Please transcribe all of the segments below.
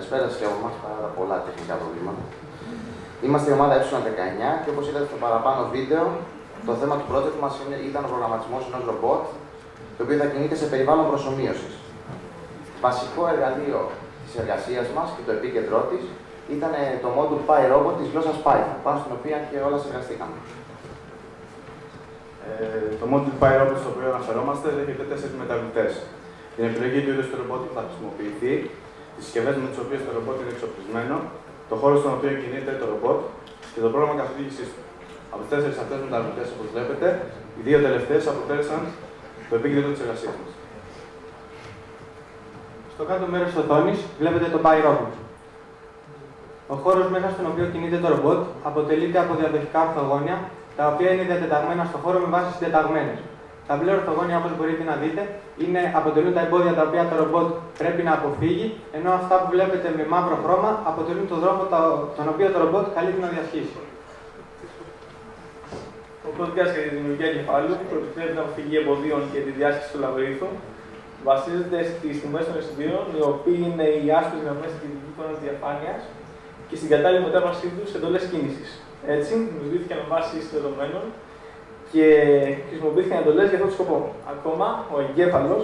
καλησπέρα σε όλους μας, παρά τα πολλά τεχνικά προβλήματα. Είμαστε η ομάδα Ε19 και όπως είδατε στο παραπάνω βίντεο, το θέμα του project μας ήταν ο προγραμματισμός ενός ρομπότ, το οποίο θα κινείται σε περιβάλλον προσομοίωσης. Βασικό εργαλείο της εργασίας μας και το επίκεντρό της ήταν το module PyRobot της γλώσσας Python, πάνω στην οποία και όλα συνεργαστήκαμε. Το module PyRobot στο οποίο αναφερόμαστε δέχεται 4 μεταβλητές. Την επιλογή του είδους του ρομπότ που θα χρησιμοποιηθεί, τις συσκευές με τις οποίες το ρομπότ είναι εξοπλισμένο, το χώρο στον οποίο κινείται το ρομπότ και το πρόγραμμα καθοδήγησής του. Από τις 4 αυτές μεταβλητές, όπως βλέπετε, οι δύο τελευταίες αποτέλεσαν το επίκεντρο της εργασίας μας. Στο κάτω μέρος της οθόνης βλέπετε το PyRobot. Ο χώρος μέσα στον οποίο κινείται το ρομπότ αποτελείται από διαδοχικά ορθογώνια, τα οποία είναι διατεταγμένα στο χώρο με βάσεις συντεταγμένες. Τα μπλε ορθογώνια, όπως μπορείτε να δείτε, αποτελούν τα εμπόδια τα οποία το ρομπότ πρέπει να αποφύγει, ενώ αυτά που βλέπετε με μαύρο χρώμα αποτελούν τον δρόμο τον οποίο το ρομπότ καλείται να διασχίσει. Ο κώδικας για τη δημιουργία εγκεφάλου, που επιτρέπει την αποφυγή εμποδίων και τη διάσκηση του λαβυρίθου, βασίζεται στις τιμές των εισιτήριων, οι οποίοι είναι οι άσπρες γραμμές της εικόνας διαφάνειας και στην κατάλληλη μετάβασή του σε εντολές κίνησης. Έτσι, δημιουργήθηκαν με βάση δεδομένων και χρησιμοποιήθηκαν εντολές για αυτόν τον σκοπό. Ακόμα, ο εγκέφαλος,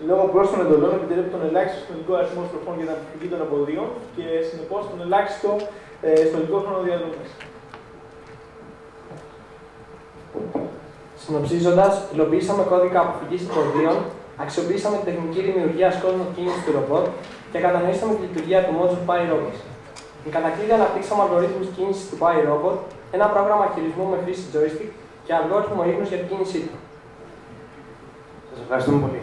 λόγω πρόσθετων εντολών, επιτρέπει τον ελάχιστο συνολικό αριθμό στροφών για την αποφυγή των εμποδίων και συνεπώς τον ελάχιστο συνολικό χρόνο διαδρομής. Συνοψίζοντας, υλοποιήσαμε κώδικα αποφυγής εμποδίων, αξιοποιήσαμε την τεχνική δημιουργία κόσμου κίνησης του ρομπότ και κατανοήσαμε τη λειτουργία του module PyRobot. Εν κατακλείδη, αναπτύξαμε αλγορίθμους κίνησης του PyRobot, ένα πρόγραμμα χειρισμού με χρήση joystick και αλγόριθμο ίχνους για την κίνησή του. Σας ευχαριστούμε πολύ.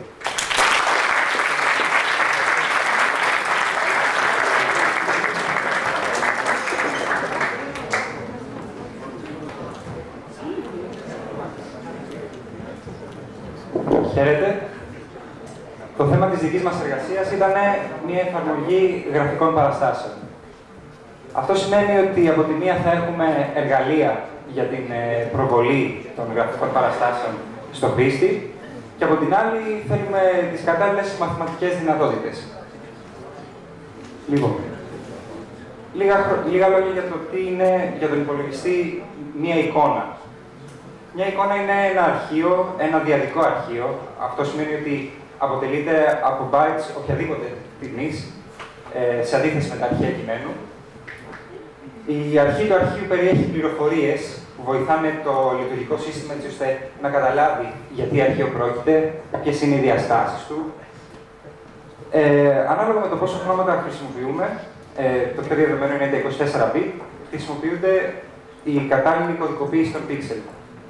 Χαίρετε. Το θέμα της δικής μας εργασίας ήταν μια εφαρμογή γραφικών παραστάσεων. Αυτό σημαίνει ότι από τη μία θα έχουμε εργαλεία για την προβολή των γραφικών παραστάσεων στο χρήστη και από την άλλη θέλουμε τις κατάλληλες μαθηματικές δυνατότητες. Λοιπόν, λίγα λόγια για το τι είναι για τον υπολογιστή μια εικόνα. Μια εικόνα είναι ένα αρχείο, ένα διαδικό αρχείο. Αυτό σημαίνει ότι αποτελείται από bytes οποιαδήποτε τιμής, σε αντίθεση με τα αρχεία κειμένου. Η αρχή του αρχείου περιέχει πληροφορίες που βοηθάνε το λειτουργικό σύστημα έτσι ώστε να καταλάβει γιατί αρχείο πρόκειται, ποιες είναι οι διαστάσεις του. Ανάλογα με το πόσο χρώματα χρησιμοποιούμε, το πιο διαδεδομένο είναι τα 24 bit, χρησιμοποιούνται η κατάλληλη κωδικοποίηση των pixel.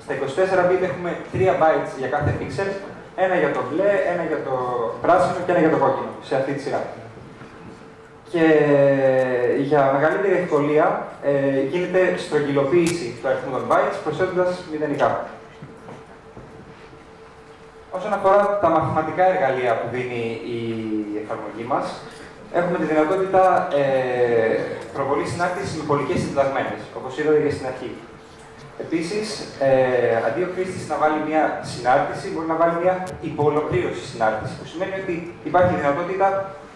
Στα 24 bit έχουμε 3 bytes για κάθε pixel, ένα για το μπλε, ένα για το πράσινο και ένα για το κόκκινο, σε αυτή τη σειρά. Και για μεγαλύτερη ευκολία γίνεται στρογγυλοποίηση του αριθμού των bytes προσθέτοντας μηδενικά. Όσον αφορά τα μαθηματικά εργαλεία που δίνει η εφαρμογή μας, έχουμε τη δυνατότητα προβολής συνάρτησης με πολικές συντεταγμένες, όπως είδατε και στην αρχή. Επίσης, αντί ο χρήστης να βάλει μια συνάρτηση, μπορεί να βάλει μια υποολοκλήρωση συνάρτηση, που σημαίνει ότι υπάρχει δυνατότητα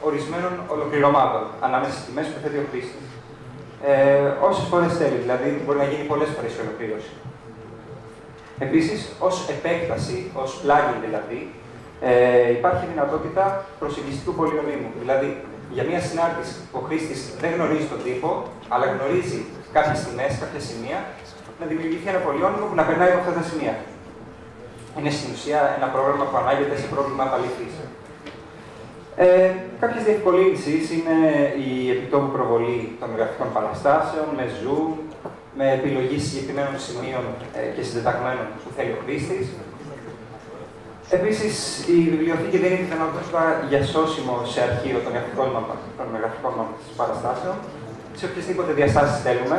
ορισμένων ολοκληρωμάτων ανάμεσα στις τιμές που θέτει ο χρήστης. Όσες φορές θέλει, δηλαδή μπορεί να γίνει πολλές φορές η ολοκλήρωση. Επίσης, ως επέκταση, ως plugin δηλαδή, υπάρχει δυνατότητα προσεγγιστικού πολυονύμου. Δηλαδή, για μια συνάρτηση που ο χρήστης δεν γνωρίζει τον τύπο, αλλά γνωρίζει κάποιες τιμές, κάποια σημεία, να δημιουργηθεί ένα πολυόνυμο που να περνάει από αυτά τα σημεία. Είναι στην ουσία ένα πρόγραμμα που ανάγεται σε πρόβλημα απαλήθειας. Κάποιες διευκολύνσεις είναι η επιτόπου προβολή των γραφικών παραστάσεων, με zoom, με επιλογή συγκεκριμένων σημείων και συντεταγμένων που θέλει ο χρήστης. Επίσης, η βιβλιοθήκη δίνει τη δυνατότητα για σώσιμο σε αρχείο των γραφικών μας παραστάσεων, σε οποιασδήποτε διαστάσεις θέλουμε.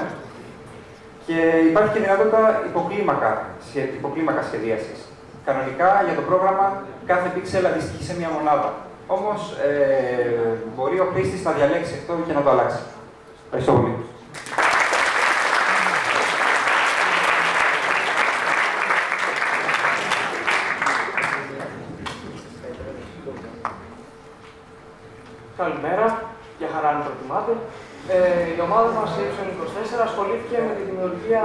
Και υπάρχει και δυνατότητα υποκλίμακα σχεδίασης. Κανονικά, για το πρόγραμμα, κάθε πίξελ αντιστοιχεί σε μία μονάδα. Όμως, μπορεί ο χρήστης να διαλέξει αυτό και να το αλλάξει. Ευχαριστώ πολύ. Καλημέρα, για χαρά να το ασχολήθηκε με τη δημιουργία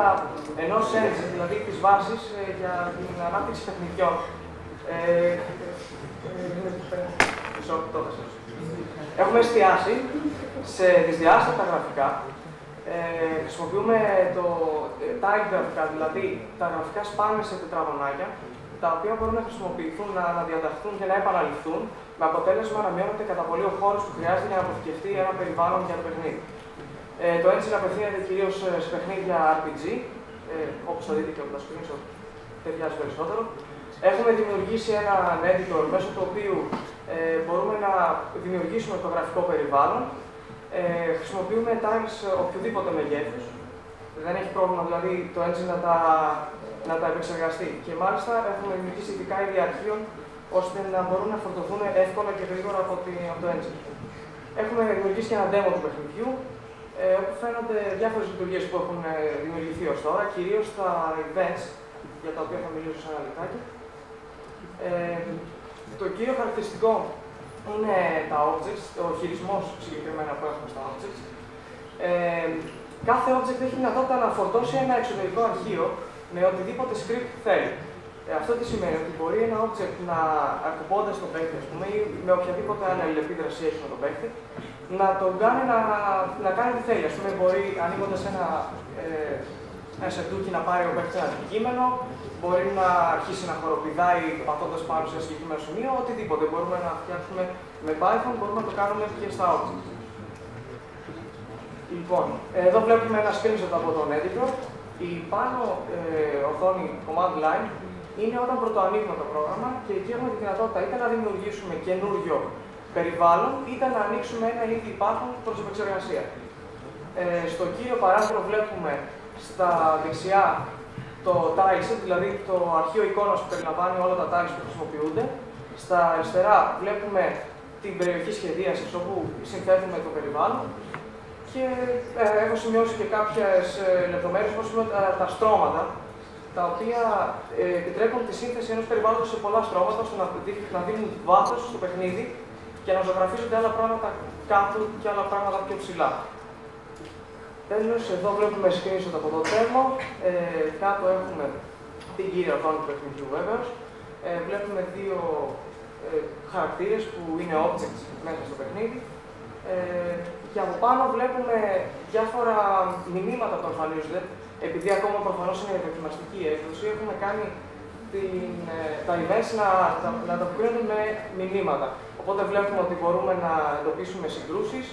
ενός engine, δηλαδή της βάσης για την ανάπτυξη παιχνιδιών. Έχουμε εστιάσει σε δυσδιάστατα γραφικά. Χρησιμοποιούμε tile γραφικά, δηλαδή τα γραφικά σπάνε σε τετραγωνάκια, τα οποία μπορούν να χρησιμοποιηθούν, να αναδιαταχθούν και να επαναληφθούν, με αποτέλεσμα να μειώνεται κατά πολύ ο χώρος που χρειάζεται για να αποθηκευτεί ένα περιβάλλον για το παιχνίδι. Το engine απευθύνεται κυρίως σε παιχνίδια RPG, όπως θα δείτε και από τα screenshot, ταιριάζει περισσότερο. Έχουμε δημιουργήσει ένα editor μέσω του οποίου μπορούμε να δημιουργήσουμε το γραφικό περιβάλλον. Χρησιμοποιούμε tiles οποιοδήποτε μεγέθους. Δεν έχει πρόβλημα δηλαδή το engine να τα επεξεργαστεί. Και μάλιστα έχουμε δημιουργήσει ειδικά είδη αρχείων ώστε να μπορούν να φορτωθούν εύκολα και γρήγορα από το engine. Έχουμε δημιουργήσει και ένα demo του παιχνιδιού, όπου φαίνονται διάφορες λειτουργίες που έχουν δημιουργηθεί ως τώρα, κυρίως τα events, για τα οποία θα μιλήσω σε ένα λεπτάκι. Το κύριο χαρακτηριστικό είναι τα objects, ο χειρισμός συγκεκριμένα που έχουμε στα objects. Κάθε object έχει δυνατότητα να φορτώσει ένα εξωτερικό αρχείο με οτιδήποτε script θέλει. Αυτό τι σημαίνει, ότι μπορεί ένα object να ακουμπώντας τον παίκτη, ας πούμε, ή με οποιαδήποτε άλλη αλληλεπίδραση έχει με τον παίκτη, να τον κάνει να κάνει τι θέλει. Ας πούμε, μπορεί ανοίγοντας ένα σεντούκι να πάρει ο παίκτης ένα αντικείμενο, μπορεί να αρχίσει να χοροπηδάει πατώντας πάνω σε ένα συγκεκριμένο σημείο, οτιδήποτε. Μπορούμε να φτιάξουμε με Python, μπορούμε να το κάνουμε και στα objects. Λοιπόν, εδώ βλέπουμε ένα screenshot από τον editor. Η πάνω οθόνη command line είναι όταν πρωτοανοίγουμε το πρόγραμμα και εκεί έχουμε τη δυνατότητα είτε να δημιουργήσουμε καινούριο περιβάλλον, είτε να ανοίξουμε ένα ήδη υπάρχον προς επεξεργασία. Στο κύριο παράθυρο βλέπουμε στα δεξιά το tileset, δηλαδή το αρχείο εικόνας που περιλαμβάνει όλα τα tiles που χρησιμοποιούνται. Στα αριστερά βλέπουμε την περιοχή σχεδίασης όπου συνθέτουμε το περιβάλλον. Και έχω σημειώσει και κάποιες λεπτομέρειες, όπως είναι τα στρώματα, τα οποία επιτρέπουν τη σύνθεση ενός περιβάλλοντος σε πολλά στρώματα, ώστε να δίνουν βάθος στο παιχνίδι και να ζωγραφίζονται άλλα πράγματα κάτω και άλλα πράγματα πιο ψηλά. Τέλος, εδώ βλέπουμε screenshot από το demo. Κάτω έχουμε την κύρια οθόνη του παιχνιδιού βέβαιως. Βλέπουμε δύο χαρακτήρες που είναι objects μέσα στο παιχνίδι. Και από πάνω βλέπουμε διάφορα μηνύματα που εμφανίζονται. Επειδή ακόμα προφανώς είναι η δοκιμαστική έκδοση, έχουμε κάνει τα events να ανταποκρίνονται με μηνύματα. Οπότε βλέπουμε ότι μπορούμε να εντοπίσουμε συγκρούσεις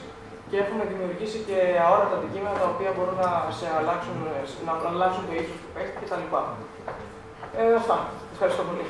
και έχουμε δημιουργήσει και αόρατα αντικείμενα τα οποία μπορούν να αλλάξουν το ύψος του παίκτη κτλ. Αυτά. Ευχαριστώ πολύ.